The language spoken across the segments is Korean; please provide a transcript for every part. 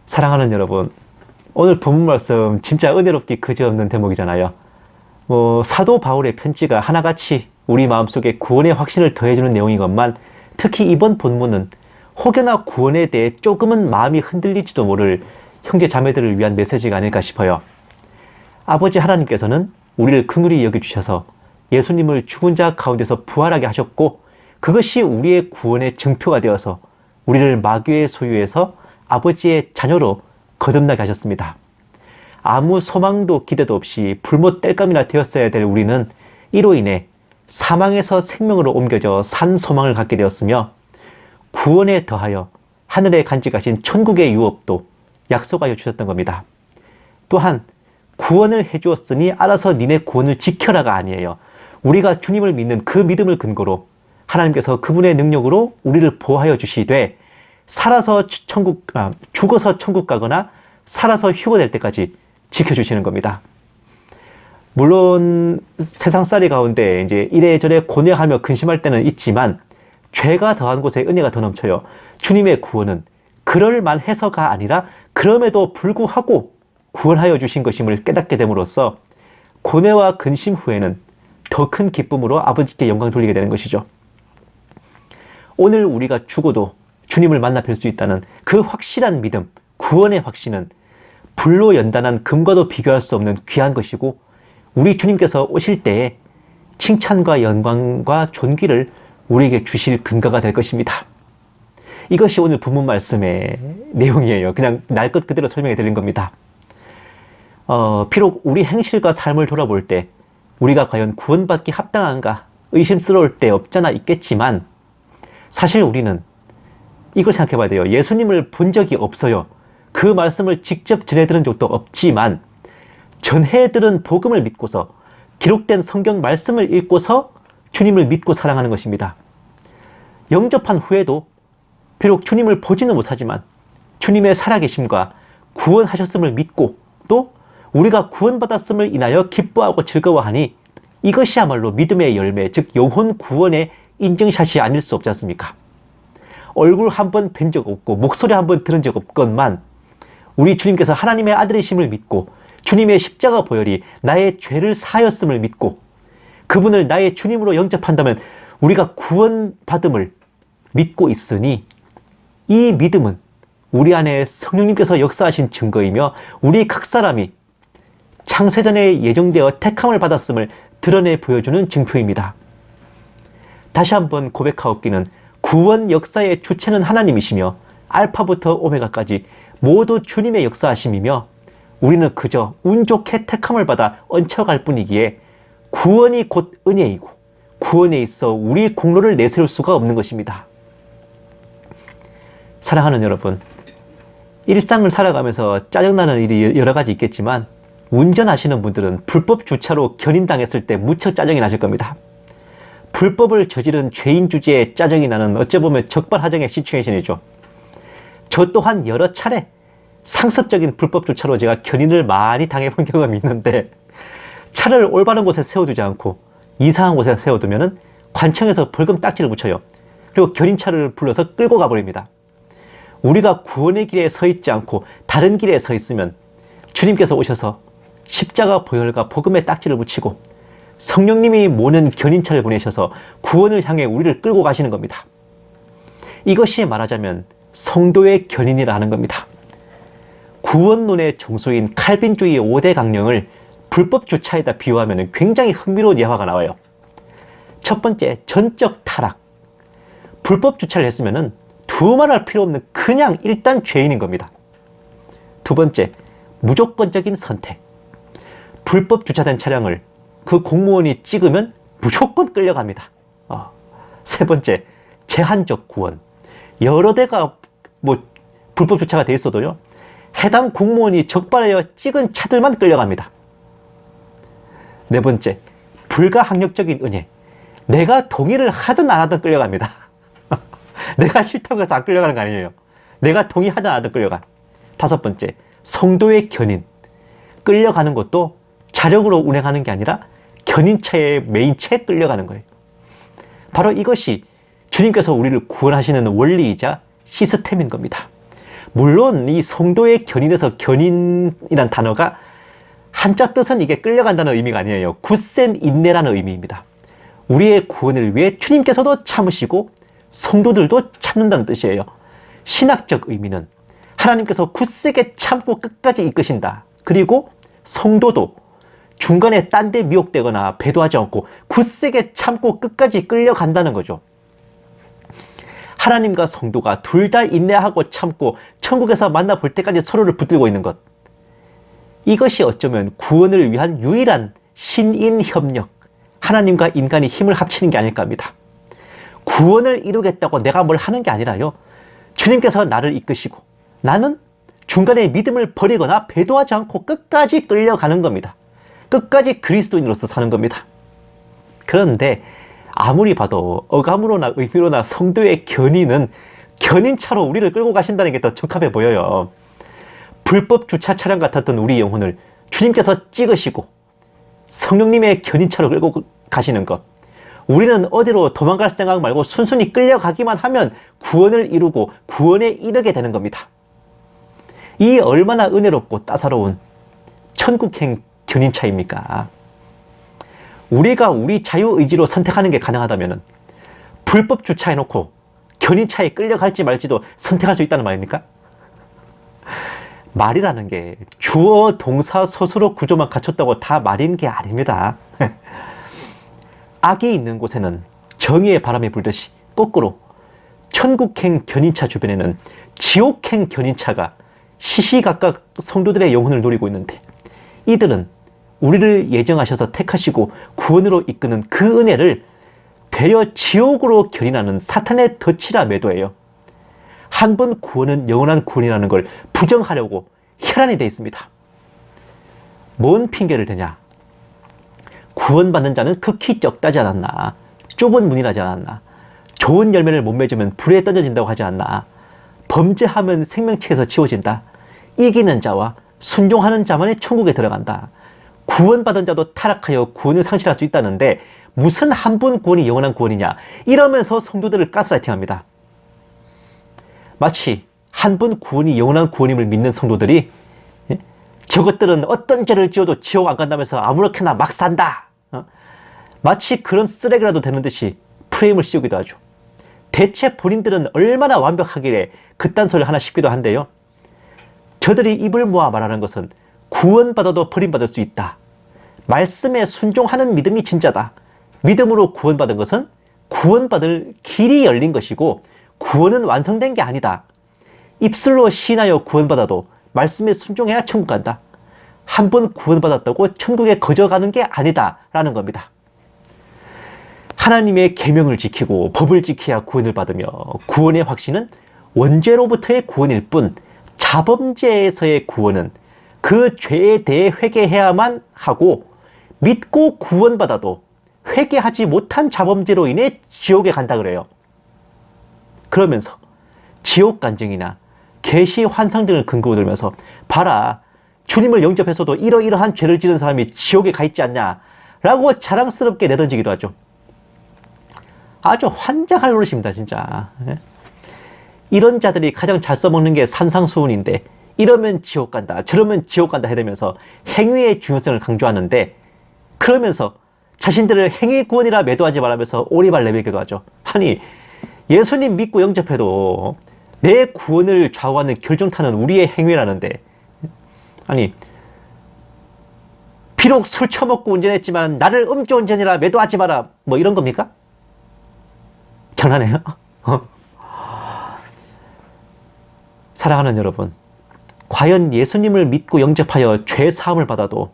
사랑하는 여러분, 오늘 본문 말씀 진짜 은혜롭기 그지없는 대목이잖아요. 사도 바울의 편지가 하나같이 우리 마음속에 구원의 확신을 더해주는 내용이건만, 특히 이번 본문은 혹여나 구원에 대해 조금은 마음이 흔들릴지도 모를 형제 자매들을 위한 메시지가 아닐까 싶어요. 아버지 하나님께서는 우리를 긍휼히 여겨주셔서 예수님을 죽은 자 가운데서 부활하게 하셨고, 그것이 우리의 구원의 증표가 되어서 우리를 마귀의 소유에서 아버지의 자녀로 거듭나게 하셨습니다. 아무 소망도 기대도 없이 불못 땔감이나 되었어야 될 우리는 이로 인해 사망에서 생명으로 옮겨져 산 소망을 갖게 되었으며, 구원에 더하여 하늘에 간직하신 천국의 유업도 약속하여 주셨던 겁니다. 또한 구원을 해주었으니 알아서 니네 구원을 지켜라가 아니에요. 우리가 주님을 믿는 그 믿음을 근거로 하나님께서 그분의 능력으로 우리를 보호하여 주시되, 죽어서 천국 가거나 살아서 휴거될 때까지 지켜주시는 겁니다. 물론 세상살이 가운데 이제 이래저래 고뇌하며 근심할 때는 있지만, 죄가 더한 곳에 은혜가 더 넘쳐요. 주님의 구원은 그럴만해서가 아니라 그럼에도 불구하고 구원하여 주신 것임을 깨닫게 됨으로써 고뇌와 근심 후에는 더 큰 기쁨으로 아버지께 영광 돌리게 되는 것이죠. 오늘 우리가 죽어도 주님을 만나 뵐 수 있다는 그 확실한 믿음, 구원의 확신은 불로 연단한 금과도 비교할 수 없는 귀한 것이고, 우리 주님께서 오실 때에 칭찬과 영광과 존귀를 우리에게 주실 근거가 될 것입니다. 이것이 오늘 본문 말씀의 내용이에요. 그냥 날 것 그대로 설명해 드린 겁니다. 비록 우리 행실과 삶을 돌아볼 때 우리가 과연 구원받기 합당한가 의심스러울 때 없잖아 있겠지만, 사실 우리는 이걸 생각해 봐야 돼요. 예수님을 본 적이 없어요. 그 말씀을 직접 전해 들은 적도 없지만, 전해 들은 복음을 믿고서 기록된 성경 말씀을 읽고서 주님을 믿고 사랑하는 것입니다. 영접한 후에도 비록 주님을 보지는 못하지만 주님의 살아계심과 구원하셨음을 믿고, 또 우리가 구원받았음을 인하여 기뻐하고 즐거워하니, 이것이야말로 믿음의 열매, 즉 영혼 구원의 인증샷이 아닐 수 없지 않습니까? 얼굴 한 번 뵌 적 없고 목소리 한 번 들은 적 없건만, 우리 주님께서 하나님의 아들이심을 믿고 주님의 십자가 보혈이 나의 죄를 사하였음을 믿고 그분을 나의 주님으로 영접한다면 우리가 구원받음을 믿고 있으니, 이 믿음은 우리 안에 성령님께서 역사하신 증거이며 우리 각 사람이 창세전에 예정되어 택함을 받았음을 드러내 보여주는 증표입니다. 다시 한번 고백하옵기는, 구원 역사의 주체는 하나님이시며 알파부터 오메가까지 모두 주님의 역사하심이며, 우리는 그저 운 좋게 택함을 받아 얹혀갈 뿐이기에 구원이 곧 은혜이고 구원에 있어 우리 공로를 내세울 수가 없는 것입니다. 사랑하는 여러분, 일상을 살아가면서 짜증나는 일이 여러 가지 있겠지만, 운전하시는 분들은 불법 주차로 견인당했을 때 무척 짜증이 나실 겁니다. 불법을 저지른 죄인 주제에 짜증이 나는 어찌 보면 적발하정의 시츄에이션이죠. 저 또한 여러 차례 상습적인 불법 주차로 제가 견인을 많이 당해본 경험이 있는데, 차를 올바른 곳에 세워두지 않고 이상한 곳에 세워두면 관청에서 벌금 딱지를 붙여요. 그리고 견인차를 불러서 끌고 가버립니다. 우리가 구원의 길에 서 있지 않고 다른 길에 서 있으면 주님께서 오셔서 십자가 보혈과 복음의 딱지를 붙이고 성령님이 모는 견인차를 보내셔서 구원을 향해 우리를 끌고 가시는 겁니다. 이것이 말하자면 성도의 견인이라 하는 겁니다. 구원론의 정수인 칼빈주의 5대 강령을 불법 주차에다 비유하면 굉장히 흥미로운 예화가 나와요. 첫 번째, 전적 타락. 불법 주차를 했으면 두말할 필요 없는 그냥 일단 죄인인 겁니다. 두 번째, 무조건적인 선택. 불법 주차된 차량을 그 공무원이 찍으면 무조건 끌려갑니다. 세 번째, 제한적 구원. 여러 대가 불법 주차가 돼 있어도요, 해당 공무원이 적발하여 찍은 차들만 끌려갑니다. 네 번째, 불가항력적인 은혜. 내가 동의를 하든 안 하든 끌려갑니다. 내가 싫다고 해서 안 끌려가는 거 아니에요. 내가 동의하든 안 하든 끌려가. 다섯 번째, 성도의 견인. 끌려가는 것도 자력으로 운행하는 게 아니라 견인차의 메인차에 끌려가는 거예요. 바로 이것이 주님께서 우리를 구원하시는 원리이자 시스템인 겁니다. 물론 이 성도의 견인에서 견인이란 단어가 한자 뜻은 이게 끌려간다는 의미가 아니에요. 굳센 인내라는 의미입니다. 우리의 구원을 위해 주님께서도 참으시고 성도들도 참는다는 뜻이에요. 신학적 의미는 하나님께서 굳세게 참고 끝까지 이끄신다. 그리고 성도도 중간에 딴 데 미혹되거나 배도하지 않고 굳세게 참고 끝까지 끌려간다는 거죠. 하나님과 성도가 둘 다 인내하고 참고 천국에서 만나볼 때까지 서로를 붙들고 있는 것. 이것이 어쩌면 구원을 위한 유일한 신인협력, 하나님과 인간이 힘을 합치는 게 아닐까 합니다. 구원을 이루겠다고 내가 뭘 하는 게 아니라요. 주님께서 나를 이끄시고 나는 중간에 믿음을 버리거나 배도하지 않고 끝까지 끌려가는 겁니다. 끝까지 그리스도인으로서 사는 겁니다. 그런데 아무리 봐도 어감으로나 의미로나 성도의 견인은 견인차로 우리를 끌고 가신다는 게 더 적합해 보여요. 불법 주차 차량 같았던 우리 영혼을 주님께서 찍으시고 성령님의 견인차로 끌고 가시는 것. 우리는 어디로 도망갈 생각 말고 순순히 끌려가기만 하면 구원을 이루고 구원에 이르게 되는 겁니다. 이 얼마나 은혜롭고 따사로운 천국행 견인차입니까? 우리가 우리 자유의지로 선택하는 게 가능하다면 불법 주차해놓고 견인차에 끌려갈지 말지도 선택할 수 있다는 말입니까? 말이라는 게 주어, 동사, 서술어 구조만 갖췄다고 다 말인 게 아닙니다. 악이 있는 곳에는 정의의 바람이 불듯이 거꾸로 천국행 견인차 주변에는 지옥행 견인차가 시시각각 성도들의 영혼을 노리고 있는데 이들은 우리를 예정하셔서 택하시고 구원으로 이끄는 그 은혜를 되려 지옥으로 견인하는 사탄의 덫이라 매도해요. 한 번 구원은 영원한 구원이라는 걸 부정하려고 혈안이 되어 있습니다. 뭔 핑계를 대냐? 구원받는 자는 극히 적다지 않았나? 좁은 문이라지 않았나? 좋은 열매를 못 맺으면 불에 던져진다고 하지 않나? 범죄하면 생명체에서 지워진다. 이기는 자와 순종하는 자만이 천국에 들어간다. 구원받은 자도 타락하여 구원을 상실할 수 있다는데 무슨 한 번 구원이 영원한 구원이냐? 이러면서 성도들을 가스라이팅합니다. 마치 한 번 구원이 영원한 구원임을 믿는 성도들이 저것들은 어떤 죄를 지어도 지옥 안 간다면서 아무렇게나 막 산다. 마치 그런 쓰레기라도 되는 듯이 프레임을 씌우기도 하죠. 대체 본인들은 얼마나 완벽하길래 그딴 소리를 하나 싶기도 한데요. 저들이 입을 모아 말하는 것은 구원받아도 버림받을 수 있다. 말씀에 순종하는 믿음이 진짜다. 믿음으로 구원받은 것은 구원받을 길이 열린 것이고 구원은 완성된 게 아니다. 입술로 시인하여 구원받아도 말씀에 순종해야 천국 간다. 한 번 구원받았다고 천국에 거저가는 게 아니다 라는 겁니다. 하나님의 계명을 지키고 법을 지켜야 구원을 받으며 구원의 확신은 원죄로부터의 구원일 뿐 자범죄에서의 구원은 그 죄에 대해 회개해야만 하고 믿고 구원받아도 회개하지 못한 자범죄로 인해 지옥에 간다 그래요. 그러면서 지옥 간증이나 계시 환상 등을 근거로 들면서 봐라 주님을 영접해서도 이러이러한 죄를 지은 사람이 지옥에 가 있지 않냐 라고 자랑스럽게 내던지기도 하죠. 아주 환장할 노릇입니다 진짜. 이런 자들이 가장 잘 써먹는 게 산상수훈인데 이러면 지옥 간다 저러면 지옥 간다 해대면서 행위의 중요성을 강조하는데 그러면서 자신들을 행위 구원이라 매도하지 말라면서 오리발 내밀기도 하죠. 아니 예수님 믿고 영접해도 내 구원을 좌우하는 결정타는 우리의 행위라는데 아니 비록 술 처먹고 운전했지만 나를 음주운전이라 매도하지 마라 뭐 이런 겁니까? 장난해요? 사랑하는 여러분, 과연 예수님을 믿고 영접하여 죄 사함을 받아도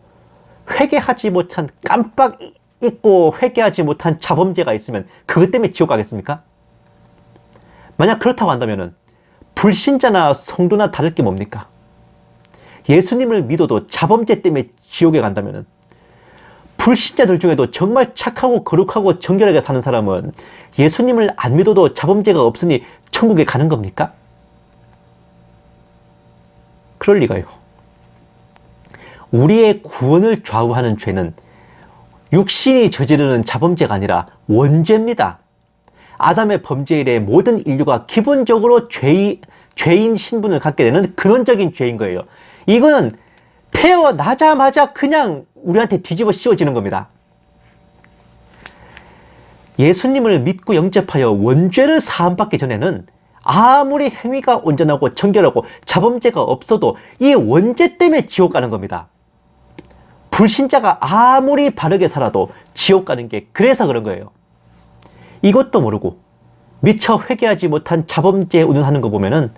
회개하지 못한 깜빡 잊고 회개하지 못한 자범죄가 있으면 그것 때문에 지옥 가겠습니까? 만약 그렇다고 한다면 불신자나 성도나 다를 게 뭡니까? 예수님을 믿어도 자범죄 때문에 지옥에 간다면 불신자들 중에도 정말 착하고 거룩하고 정결하게 사는 사람은 예수님을 안 믿어도 자범죄가 없으니 천국에 가는 겁니까? 그럴 리가요. 우리의 구원을 좌우하는 죄는 육신이 저지르는 자범죄가 아니라 원죄입니다. 아담의 범죄 이래 모든 인류가 기본적으로 죄인 신분을 갖게 되는 근원적인 죄인 거예요. 이거는 태어나자마자 그냥 우리한테 뒤집어 씌워지는 겁니다. 예수님을 믿고 영접하여 원죄를 사함받기 전에는 아무리 행위가 온전하고 정결하고 자범죄가 없어도 이 원죄 때문에 지옥 가는 겁니다. 불신자가 아무리 바르게 살아도 지옥 가는 게 그래서 그런 거예요. 이것도 모르고 미처 회개하지 못한 자범죄에 운운하는 거 보면은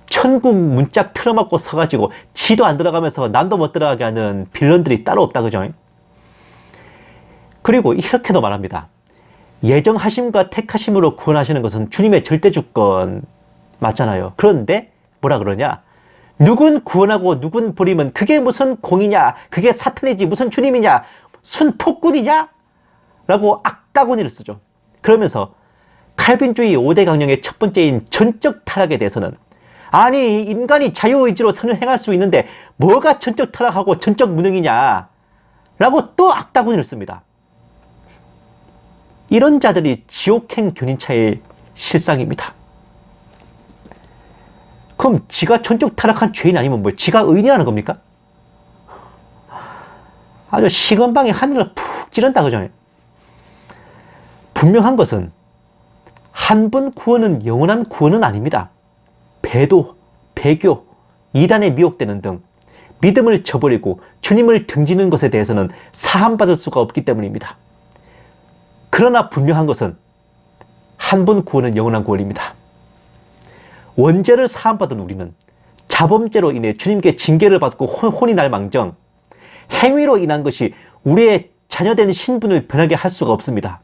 천국 문짝 틀어막고 서가지고 지도 안 들어가면서 남도 못 들어가게 하는 빌런들이 따로 없다, 그죠? 그리고 이렇게도 말합니다. 예정하심과 택하심으로 구원하시는 것은 주님의 절대 주권 맞잖아요. 그런데 뭐라 그러냐? 누군 구원하고 누군 버리면 그게 무슨 공이냐? 그게 사탄이지 무슨 주님이냐? 순폭군이냐? 라고 악다구니를 쓰죠. 그러면서 칼빈주의 5대 강령의 첫 번째인 전적 타락에 대해서는 아니 인간이 자유의지로 선을 행할 수 있는데 뭐가 전적 타락하고 전적 무능이냐? 라고 또 악다구니를 씁니다. 이런 자들이 지옥행 견인차의 실상입니다. 그럼 지가 전적 타락한 죄인 아니면 뭐 지가 의인이라는 겁니까? 아주 시건방에 하늘을 푹 찌른다, 그죠? 분명한 것은 한 번 구원은 영원한 구원은 아닙니다. 배도, 배교, 이단에 미혹되는 등 믿음을 저버리고 주님을 등지는 것에 대해서는 사함받을 수가 없기 때문입니다. 그러나 분명한 것은 한 번 구원은 영원한 구원입니다. 원죄를 사함받은 우리는 자범죄로 인해 주님께 징계를 받고 혼이 날 망정 행위로 인한 것이 우리의 자녀된 신분을 변하게 할 수가 없습니다.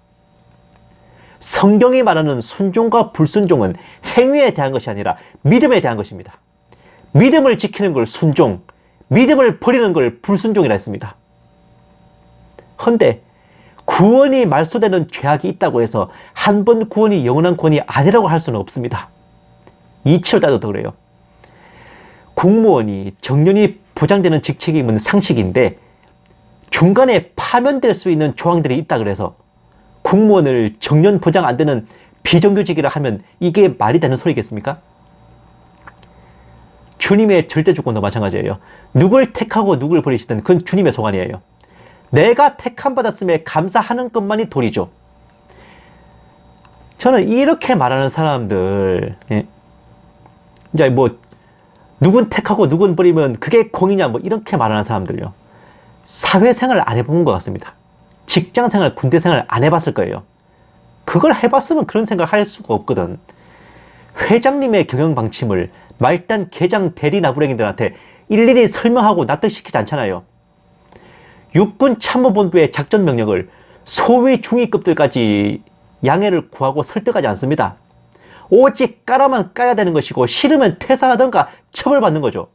성경이 말하는 순종과 불순종은 행위에 대한 것이 아니라 믿음에 대한 것입니다. 믿음을 지키는 걸 순종, 믿음을 버리는 걸 불순종이라 했습니다. 헌데 구원이 말소되는 죄악이 있다고 해서 한 번 구원이 영원한 구원이 아니라고 할 수는 없습니다. 이치를 따져도 그래요. 공무원이 정년이 보장되는 직책임은 상식인데 중간에 파면될 수 있는 조항들이 있다 그래서 공무원을 정년 보장 안 되는 비정규직이라 하면 이게 말이 되는 소리겠습니까? 주님의 절대 주권도 마찬가지예요. 누굴 택하고 누굴 버리시든 그건 주님의 소관이에요. 내가 택함 받았음에 감사하는 것만이 도리죠. 저는 이렇게 말하는 사람들, 이제 뭐 누군 택하고 누군 버리면 그게 공이냐 뭐 이렇게 말하는 사람들요. 사회생활을 안 해본 것 같습니다. 직장생활, 군대생활 안 해봤을 거예요. 그걸 해봤으면 그런 생각 할 수가 없거든. 회장님의 경영 방침을 말단 계장 대리 나부랭이들한테 일일이 설명하고 납득시키지 않잖아요. 육군 참모본부의 작전 명령을 소위 중위급들까지 양해를 구하고 설득하지 않습니다. 오직 까라만 까야 되는 것이고 싫으면 퇴사하던가 처벌받는 거죠.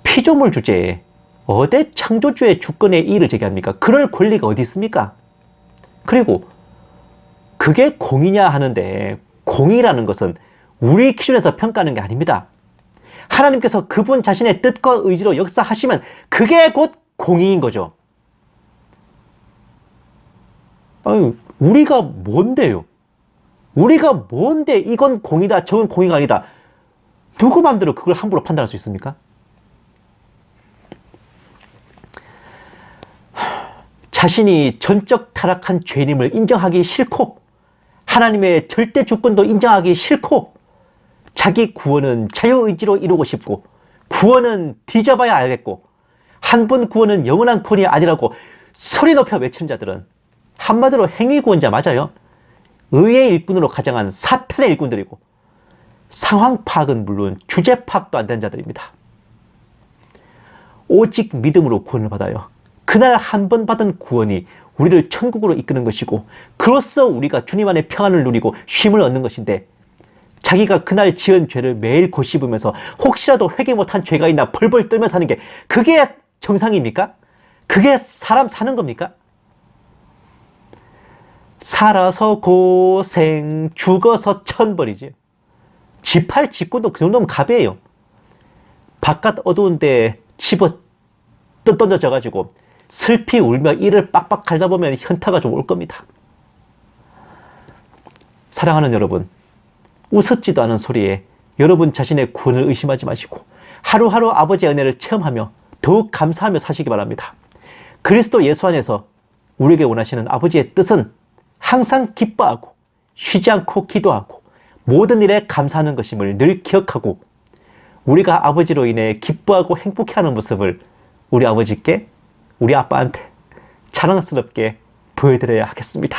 피조물 주제에 어디 창조주의 주권의 이의를 제기합니까? 그럴 권리가 어디 있습니까? 그리고 그게 공이냐 하는데 공이라는 것은 우리 기준에서 평가하는 게 아닙니다. 하나님께서 그분 자신의 뜻과 의지로 역사하시면 그게 곧 공의인 거죠. 아니, 우리가 뭔데요? 우리가 뭔데 이건 공이다 저건 공의가 아니다. 누구 마음대로 그걸 함부로 판단할 수 있습니까? 자신이 전적 타락한 죄인임을 인정하기 싫고 하나님의 절대 주권도 인정하기 싫고 자기 구원은 자유의지로 이루고 싶고 구원은 뒤져봐야 알겠고 한 번 구원은 영원한 구원이 아니라고 소리 높여 외치는 자들은 한마디로 행위구원자 맞아요. 의의 일꾼으로 가장한 사탄의 일꾼들이고 상황 파악은 물론 주제 파악도 안 된 자들입니다. 오직 믿음으로 구원을 받아요. 그날 한 번 받은 구원이 우리를 천국으로 이끄는 것이고 그로써 우리가 주님 안에 평안을 누리고 쉼을 얻는 것인데 자기가 그날 지은 죄를 매일 고씹으면서 혹시라도 회개 못한 죄가 있나 벌벌 떨며 사는 게 그게 정상입니까? 그게 사람 사는 겁니까? 살아서 고생, 죽어서 천벌이지. 지팔 짓고도 그 정도면 갑이에요. 바깥 어두운데 집어 던져져가지고 슬피 울며 이를 빡빡 갈다 보면 현타가 좀 올 겁니다. 사랑하는 여러분, 우습지도 않은 소리에 여러분 자신의 구원을 의심하지 마시고 하루하루 아버지의 은혜를 체험하며 더욱 감사하며 사시기 바랍니다. 그리스도 예수 안에서 우리에게 원하시는 아버지의 뜻은 항상 기뻐하고 쉬지 않고 기도하고 모든 일에 감사하는 것임을 늘 기억하고 우리가 아버지로 인해 기뻐하고 행복해하는 모습을 우리 아버지께, 우리 아빠한테 자랑스럽게 보여드려야 하겠습니다.